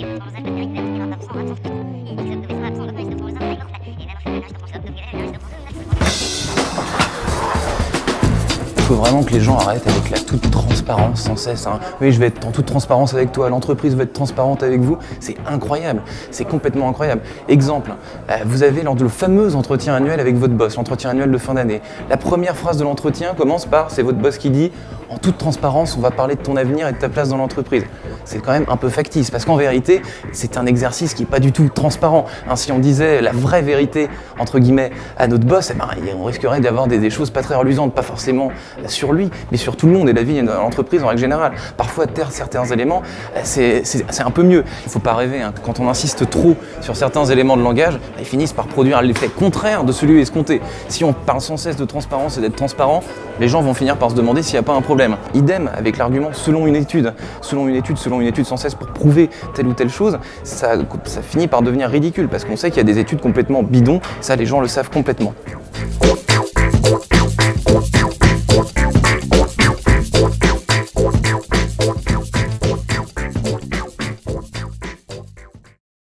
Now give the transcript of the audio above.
Il faut vraiment que les gens arrêtent avec la toute transparence sans cesse. Hein. Oui, je vais être en toute transparence avec toi, l'entreprise va être transparente avec vous. C'est incroyable, c'est complètement incroyable. Exemple, vous avez le fameux entretien annuel avec votre boss, l'entretien annuel de fin d'année. La première phrase de l'entretien commence par, c'est votre boss qui dit « En toute transparence, on va parler de ton avenir et de ta place dans l'entreprise ». C'est quand même un peu factice, parce qu'en vérité, c'est un exercice qui n'est pas du tout transparent. Hein, si on disait la vraie vérité, entre guillemets, à notre boss, eh ben, on risquerait d'avoir des choses pas très reluisantes, pas forcément sur lui, mais sur tout le monde et la vie de l'entreprise en règle générale. Parfois, taire certains éléments, c'est un peu mieux. Il ne faut pas rêver, hein. Quand on insiste trop sur certains éléments de langage, ils finissent par produire l'effet contraire de celui escompté. Si on parle sans cesse de transparence et d'être transparent, les gens vont finir par se demander s'il n'y a pas un problème. Idem avec l'argument selon une étude sans cesse pour prouver telle ou telle chose, ça finit par devenir ridicule parce qu'on sait qu'il y a des études complètement bidons, ça les gens le savent complètement.